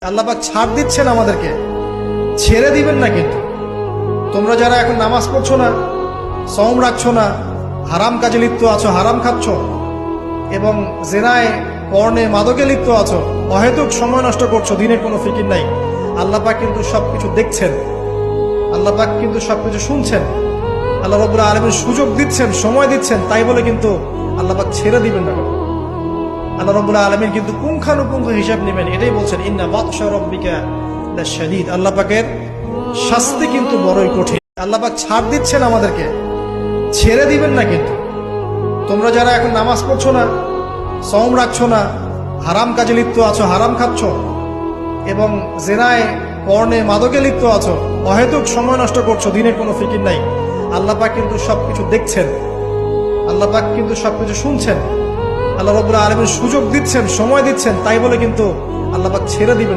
আল্লাহ পাক ছাড় দিচ্ছেন আমাদেরকে, ছেড়ে দিবেন না। কিন্তু তোমরা যারা এখন নামাজ পড়ছো না, সওম রাখছো না, হারাম কাজে লিপ্ত আছো, হারাম খাচ্ছ এবং জেনায় পর্নে মাদকে লিপ্ত আছো, অহেতুক সময় নষ্ট করছো, দিনের কোনো ফিকির নাই, আল্লাহ পাক কিন্তু সবকিছু দেখছেন, আল্লাহ পাক কিন্তু সবকিছু শুনছেন। আল্লাহ রাব্বুল আলামিন সুযোগ দিচ্ছেন, সময় দিচ্ছেন, তাই বলে কিন্তু আল্লাহ পাক ছেড়ে দিবেন না। আল্লাহ রাব্বুল আলামিন কিন্তু পুঙ্খানুপুঙ্খ হিসাব নেবেন, এটাই বলছেন ইন্না বাতশা রাব্বিকা লাশাদীদ। আল্লাহ পাকের শাস্তি কিন্তু বড়ই কঠিন। আল্লাহ পাক ছাড় দিচ্ছেন আমাদেরকে, ছেড়ে দিবেন না। কিন্তু তোমরা যারা এখন নামাজ পড়ছো না, সওম রাখছো না, হারাম কাজে লিপ্ত আছো, হারাম খাচ্ছ এবং জেনায় পর্নে মাদকে লিপ্ত আছো, অহেতুক সময় নষ্ট করছো, দিনের কোনো ফিকির নাই, আল্লাহ পাক কিন্তু সবকিছু দেখছেন, আল্লাহ পাক কিন্তু সবকিছু শুনছেন। আল্লাহ রাব্বুল আলামিন সুযোগ দিচ্ছেন, সময় দিচ্ছেন, তাই বলে কিন্তু আল্লাহ পাক ছেড়ে দিবেন।